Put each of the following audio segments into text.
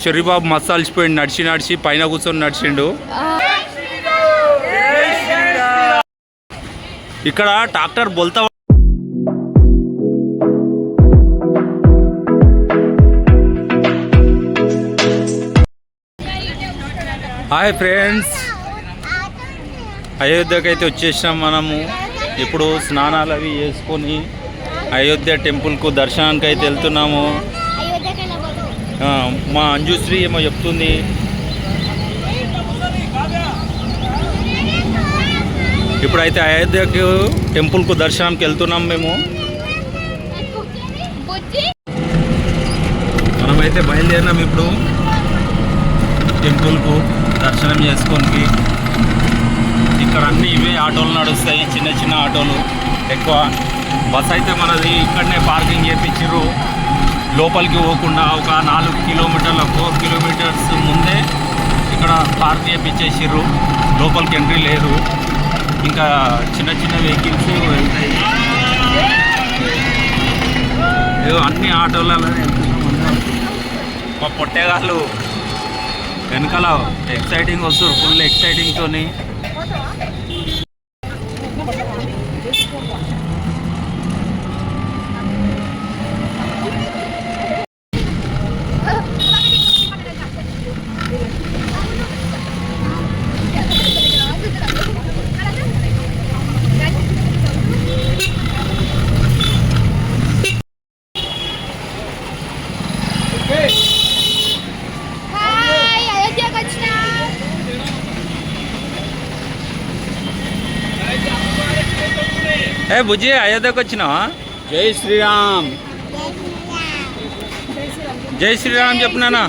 చెర్రిబాబు మస్తు అలసిపోయిండు, నడిచి పైన కూర్చొని నడిచిండు. ఇక్కడ ట్రాక్టర్ బొల్తా. హాయ్ ఫ్రెండ్స్, అయోధ్యకి అయితే వచ్చేసినాం మనము. ఇప్పుడు స్నానాలు అవి చేసుకొని అయోధ్య టెంపుల్కు దర్శనానికి అయితే వెళ్తున్నాము. మా అంజుశ్రీ ఏమో చెప్తుంది. ఇప్పుడైతే అయోధ్యకు టెంపుల్కు దర్శనానికి వెళ్తున్నాం మేము. మనమైతే బయలుదేరినాం ఇప్పుడు టెంపుల్కు దర్శనం చేసుకోనికి. ఇక్కడ అన్నీ ఇవే ఆటోలు నడుస్తాయి, చిన్న చిన్న ఆటోలు. ఎక్కువ బస్ అయితే మనది ఇక్కడనే పార్కింగ్ చేయించారు. లోపలికి పోకుండా ఒక 4 కిలోమీటర్ల 4 కిలోమీటర్స్ ముందే ఇక్కడ పార్క్ చేయించేసారు. లోపలికి ఎంట్రీ లేదు. ఇంకా చిన్న చిన్న వెహికల్స్ వెళ్తాయి. ఏదో అన్ని ఆటోలలో వెళ్తున్నాం. మా పొట్టేగాళ్ళు వెనకాల ఎక్సైటింగ్ వస్తారు, ఫుల్ ఎక్సైటింగ్తోని. ఏ బుజ్జి, అయోధ్యకు వచ్చినావా? జై శ్రీరామ్. జై శ్రీరామ్ చెప్పునానా.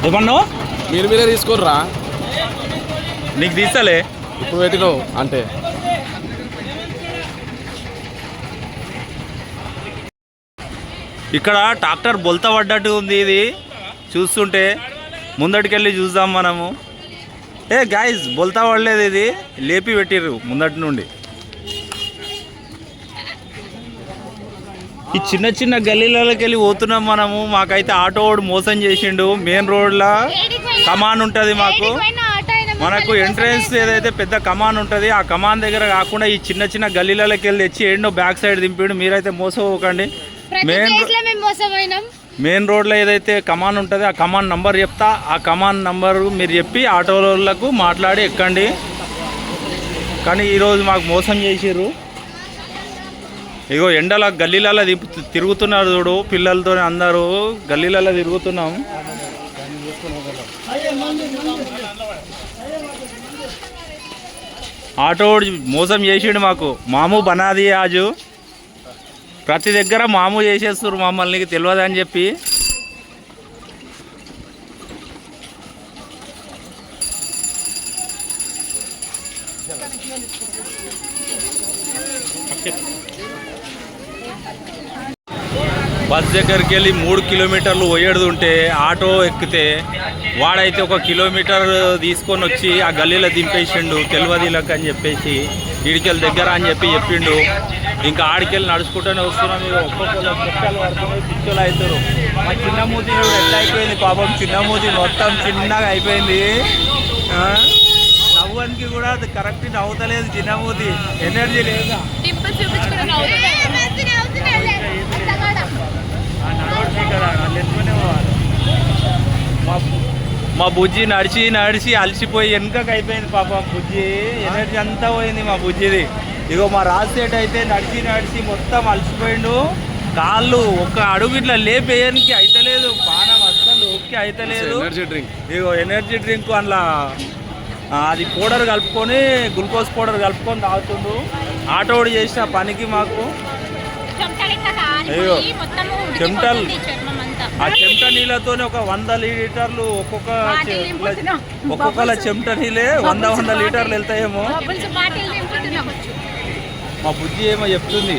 ఏమన్నావు? మీరే తీసుకోర్రా. నీకు తీసాలే ఇప్పుడు పెట్టినావు అంటే. ఇక్కడ ట్రాక్టర్ బొల్తా పడ్డట్టు ఉంది. ఇది చూస్తుంటే ముందటికెళ్ళి చూద్దాం మనము. ఏ గాయస్, బొల్తా పడలేదు, ఇది లేపి పెట్టిర్రు ముందటి నుండి. ఈ చిన్న చిన్న గల్లీలకి వెళ్ళి పోతున్నాం మనము. మాకైతే ఆటో వాడు మోసం చేసిండు. మెయిన్ రోడ్లో కమాన్ ఉంటుంది మాకు. మనకు ఎంట్రన్స్ ఏదైతే పెద్ద కమాన్ ఉంటుంది, ఆ కమాన్ దగ్గర కాకుండా ఈ చిన్న చిన్న గల్లీలకి వెళ్ళి తెచ్చి ఏంటో బ్యాక్ సైడ్ దింపాడు. మీరైతే మోసపోకండి. మెయిన్ రోడ్లో ఏదైతే కమాన్ ఉంటుంది, ఆ కమాన్ నంబర్ చెప్తా. ఆ కమాన్ నంబర్ మీరు చెప్పి ఆటోలకు మాట్లాడి ఎక్కండి. కానీ ఈరోజు మాకు మోసం చేసిర్రు. ఇగో ఎండల గల్లీలలో తిరుగుతున్నారు చూడు, పిల్లలతో అందరూ గల్లీలలో తిరుగుతున్నాం. ఆటో మోసం చేసిండు మాకు. మాము బనాది ఆజు ప్రతి దగ్గర మాము చేసేస్తారు మమ్మల్ని, తెలియదని చెప్పి. బస్ దగ్గరికి వెళ్ళి 3 కిలోమీటర్లు పోయేడుతుంటే ఆటో ఎక్కితే వాడైతే 1 కిలోమీటర్ తీసుకొని వచ్చి ఆ గల్లీలో దింపేసిండు. తెలియదులకు అని చెప్పేసి ఇడికెళ్ళి దగ్గర అని చెప్పిండు. ఇంకా ఆడికెళ్ళి నడుచుకుంటూనే వస్తున్నాం. ఒక్కొక్కరు పుస్తకాలు పడుతున్నాయి, పిచ్చోలు అవుతారు. మా చిన్న మూతి ఎట్లా అయిపోయింది పాపం. చిన్న మూతి మొత్తం చిన్నగా అయిపోయింది. నవ్వడానికి కూడా అది కరెక్ట్ నవ్వుతలేదు చిన్న మూతి. ఎనర్జీ లేదా? మా బుజ్జి నడిచి అలసిపోయి వెనుకకి అయిపోయింది పాపం. బుజ్జి ఎనర్జీ అంతా పోయింది మా బుజ్జిది. ఇగో మా రాజశేట్ అయితే నడిచి మొత్తం అలసిపోయిండు. కాళ్ళు ఒక్క అడుగు ఇట్లా లేపేయడానికి అయితలేదు. పానం అస్సలు ఓకే అయితలేదు. ఇగో ఎనర్జీ డ్రింక్ అందులో అది పౌడర్ కలుపుకొని, గ్లూకోజ్ పౌడర్ కలుపుకొని తాగుతుండు. ఆటోడు చేసిన పనికి మాకు అయ్యో చెమటలు. ఆ చెమట నీళ్ళతోనే ఒక 100 లీటర్లు ఒక్కొక్కల చెమట నీళ్ళే 100 లీటర్లు వెళ్తాయేమో. మా బుజ్జి ఏమో చెప్తుంది.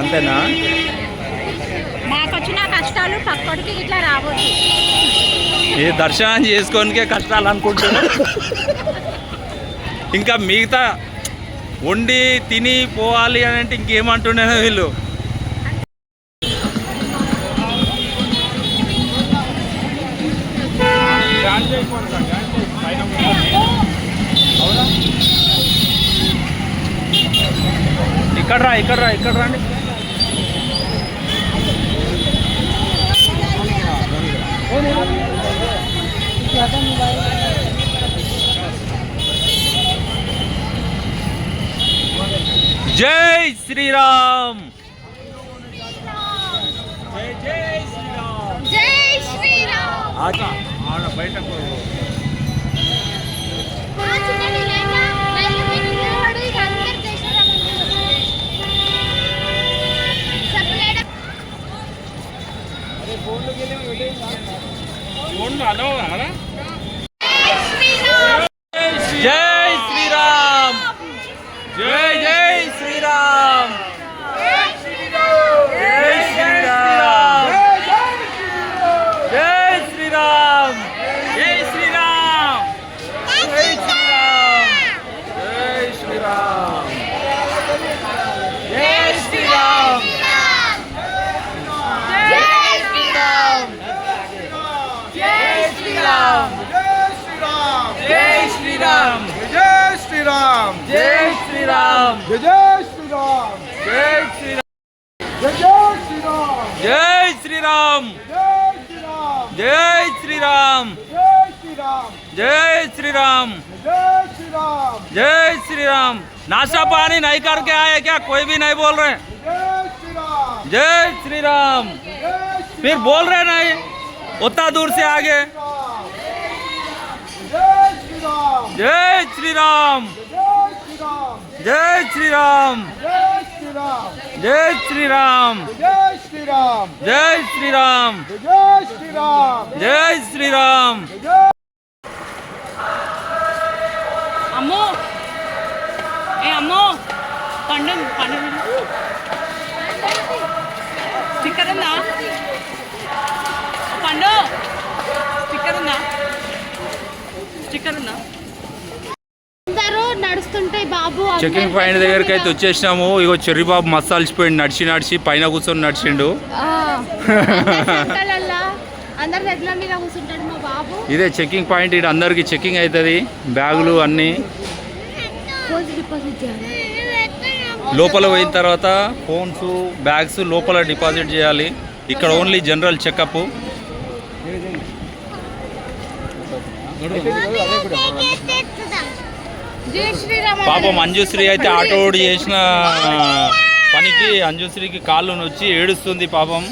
అంతేనా? మాకు వచ్చిన కష్టాలు పక్కడికి ఇట్లా రావచ్చు. ఈ దర్శనం చేసుకోనికే కష్టాలు అనుకుంటున్నా. ఇంకా మిగతా వండి తిని పోవాలి అని అంటే ఇంకేమంటున్నారో వీళ్ళు. ఇక్కడ రండి. జై శ్రీరామ్. జై శ్రీరామ్. జై శ్రీరామ్. ఆడ బయటకు జై శ్రీరామ్. జై జై శ్రీరామ్. జై శ్రీరామ్. జై శ్రీరామ్. జై శ్రీరామ్. జై శ్రీరామ్. జై శ్రీరామ్. జై శ్రీరామ్. జై శ్రీరామ్. జై శ్రీరామ్. జై శ్రీరామ్. జై శ్రీరామ్. జై శ్రీరామ్. జై శ్రీరామ్. జై శ్రీరామ్. జై శ్రీరామ్. जय श्री राम. जय श्रीराम. जय श्री राम. नाश्ता पानी नहीं करके आए क्या? कोई भी नहीं बोल रहे. जय श्री राम. जय श्री राम. फिर बोल रहे नहीं उतना दूर से आगे. जय श्री राम. जय श्री राम. जय श्री राम. जय श्री राम. जय श्री राम. जय श्री राम. जय श्री राम. जय श्री राम. जय जय श्री राम. श्री राम. जय అమ్మో అమ్మో పండు స్టిక్కర్ ఉందా? పండు స్టిక్కర్ ఉందా? అందరూ నడుస్తుంటే బాబు చెకింగ్ పాయింట్ దగ్గరికి అయితే వచ్చేసినాము. ఇగో చెర్రీ బాబు మస్తు అలసిపోయింది. నడిచి పైన కూర్చొని నడిచిండు. అందరు ఎట్లా మీద కూర్చుంటాడు మా బాబు. ఇదే చెకింగ్ పాయింట్. ఇక్కడ అందరికి చెకింగ్ అవుతుంది. బ్యాగులు అన్నీ డిపాజిట్ చేయాలి. లోపల పోయిన తర్వాత ఫోన్స్ బ్యాగ్స్ లోపల డిపాజిట్ చేయాలి. ఇక్కడ ఓన్లీ జనరల్ చెకప్. జై శ్రీరామ్. పాపం అంజుశ్రీ అయితే ఆటోడు చేసిన పనికి అంజుశ్రీకి కాళ్ళు నొచ్చి ఏడుస్తుంది పాపం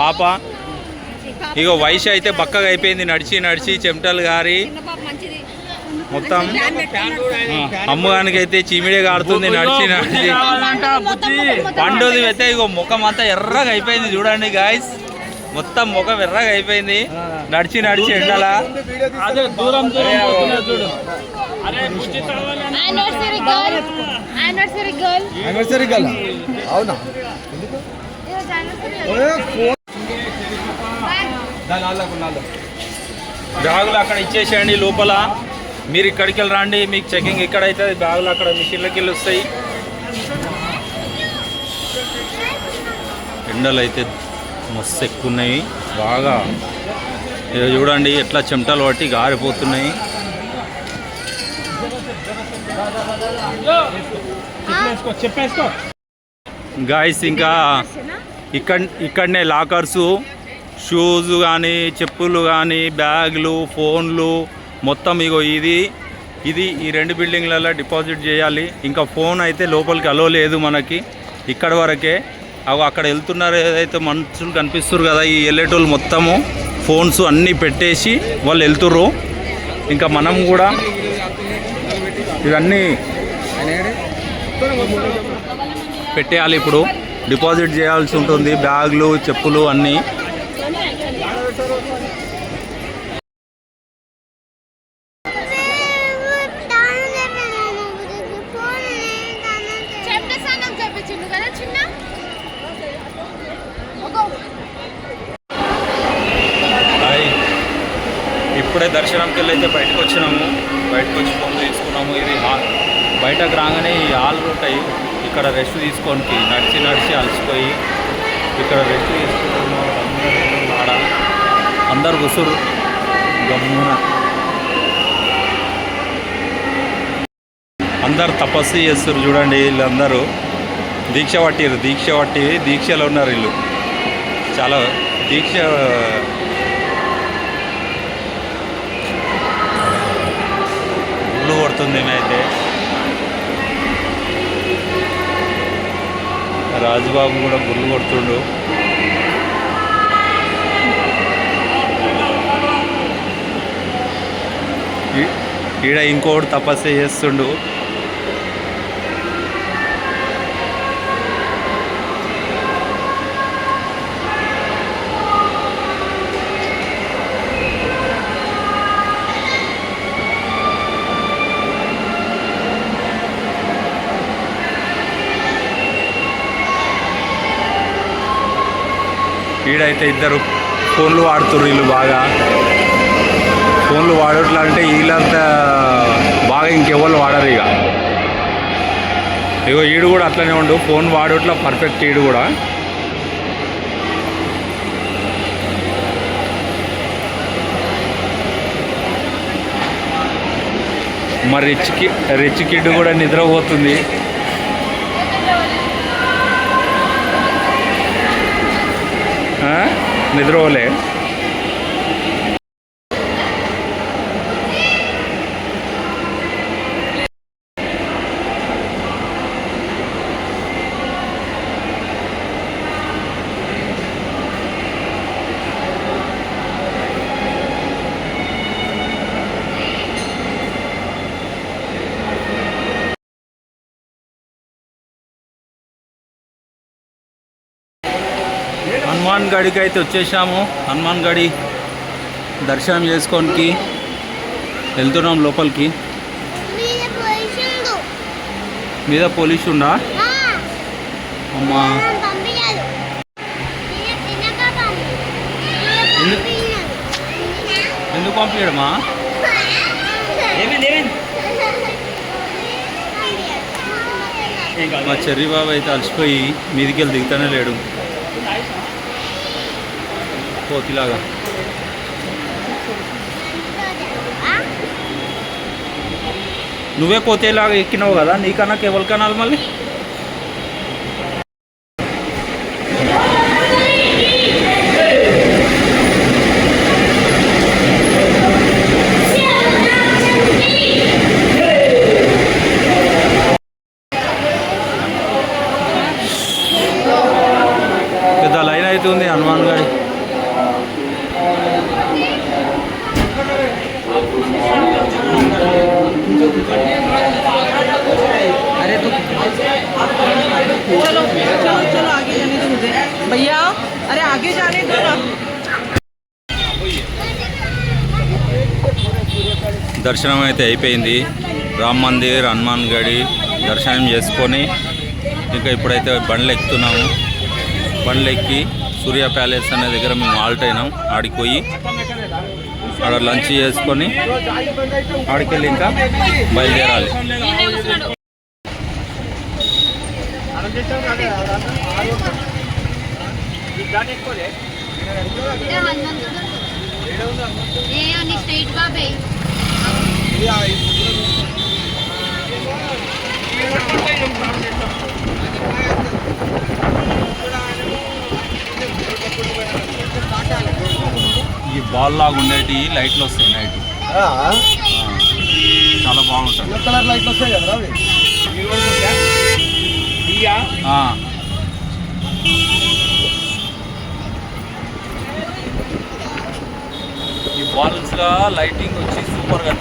పాప. ఇగో వయసు అయితే బక్కగా అయిపోయింది. నడిచి చెమటలు గారి మొత్తం. అమ్మగానికి అయితే చీమిడే కాడుతుంది నడిచి. పండుది అయితే ఇగో ముఖం అంతా ఎర్రగా అయిపోయింది. చూడండి గాయస్, మొత్తం ముఖం ఎర్రగా అయిపోయింది నడిచి ఎండల. అవునా? బ్యాగులు అక్కడ ఇచ్చేసేయండి లోపల. మీరు ఇక్కడికి వెళ్ళి రండి. మీకు చెకింగ్ ఇక్కడ అవుతుంది. బ్యాగులు అక్కడ మిషన్లకి వెళ్ళి వస్తాయి. ఎండలు అయితే మస్తు ఎక్కువ ఉన్నాయి బాగా. చూడండి ఎట్లా చెమటలు పట్టి గారిపోతున్నాయి. గాయస్ ఇంకా ఇక్కడనే లాకర్సు, షూస్ కానీ చెప్పులు కానీ బ్యాగులు ఫోన్లు మొత్తం ఇగో ఇది ఈ రెండు బిల్డింగ్లలో డిపాజిట్ చేయాలి. ఇంకా ఫోన్ అయితే లోపలికి అలో లేదు మనకి, ఇక్కడ వరకే. అవి అక్కడ వెళ్తున్నారు ఏదైతే మనుషులు కనిపిస్తారు కదా, ఈ వెళ్ళేటోళ్ళు మొత్తము ఫోన్స్ అన్నీ పెట్టేసి వాళ్ళు వెళ్తుర్రు. ఇంకా మనం కూడా ఇవన్నీ పెట్టేయాలి. ఇప్పుడు డిపాజిట్ చేయాల్సి ఉంటుంది బ్యాగులు చెప్పులు అన్నీ. ఇప్పుడే దర్శనంకి వెళ్ళి అయితే బయటకు వచ్చినాము. బయటకు వచ్చి ఫోన్లు తీసుకున్నాము. ఇది హాల్, బయటకు రాగానే ఈ హాల్ ఉంటాయి. ఇక్కడ రెస్ట్ తీసుకోనికి నడిచి నడిచి అలసిపోయి ఇక్కడ రెస్ట్ తీసుకుంటున్నాము. ఆడ అందరు కూసురు గమ్మున, అందరు తపస్సు చేస్తారు. చూడండి వీళ్ళందరూ దీక్ష పట్టి దీక్షలో ఉన్నారు వీళ్ళు. చాలా దీక్ష గుళ్ళు కొడుతుంది. అయితే రాజుబాబు కూడా గుళ్ళు కొడుతుండు. ఈడ ఇంకోటి తపస్సు చేస్తుండు. ఈడైతే ఇద్దరు ఫోన్లు వాడుతుర్రు. వీళ్ళు బాగా ఫోన్లు వాడట్లా అంటే వీళ్ళంతా బాగా ఇంకెవరు వాడరు. ఇగో ఈడు కూడా అట్లనే ఉండు, ఫోన్ వాడట్లా పర్ఫెక్ట్. ఈడు కూడా మరి రిచ్ కిడ్ కూడా నిద్రపోతుంది. నిద్రపోలే. హనుమాన్ గడికి అయితే వచ్చేసాము. హనుమాన్ గడి దర్శనం చేసుకోనికి వెళ్తున్నాం లోపలికి. మీద పోలీసు ఉందా అమ్మా? ఎందుకు పంపించడమా? మా చెర్రీ బాబు అయితే అలసిపోయి మీదికి వెళ్ళి దిగుతానే లేడు కోతిలాగా. నువ్వే కోతేలాగా ఎక్కినావు కదా, నీకన్నా కేవల్ కనాలి మళ్ళీ. పెద్ద లైన్ అవుతుంది హనుమాన్ గారి. चलो चलो चलो आगे जाने दो मुझे भैया, अरे आगे जाने दो ना. దర్శనం అయితే అయిపోయింది. రామ్ మందిర్, హనుమాన్ గడి దర్శనం చేసుకొని ఇంకా ఇప్పుడైతే బండ్లు ఎక్కుతున్నాము. బండ్లు ఎక్కి సూర్య ప్యాలెస్ అనే దగ్గర మేము హాల్ట్ అయినాం. ఆడికి పోయి ఆడ లంచ్ చేసుకొని ఆడికి వెళ్ళి ఇంకా బయలుదేరాలి. స్ట్రైట్ బాబే ఈ బాల్ లాగా ఉండేటి లైట్లు వస్తాయి నైట్, చాలా బాగుంటుంది. కలర్ లైట్లు వస్తాయి కదా అవి. ఈ బాల్స్ గా లైటింగ్ వచ్చి సూపర్ గా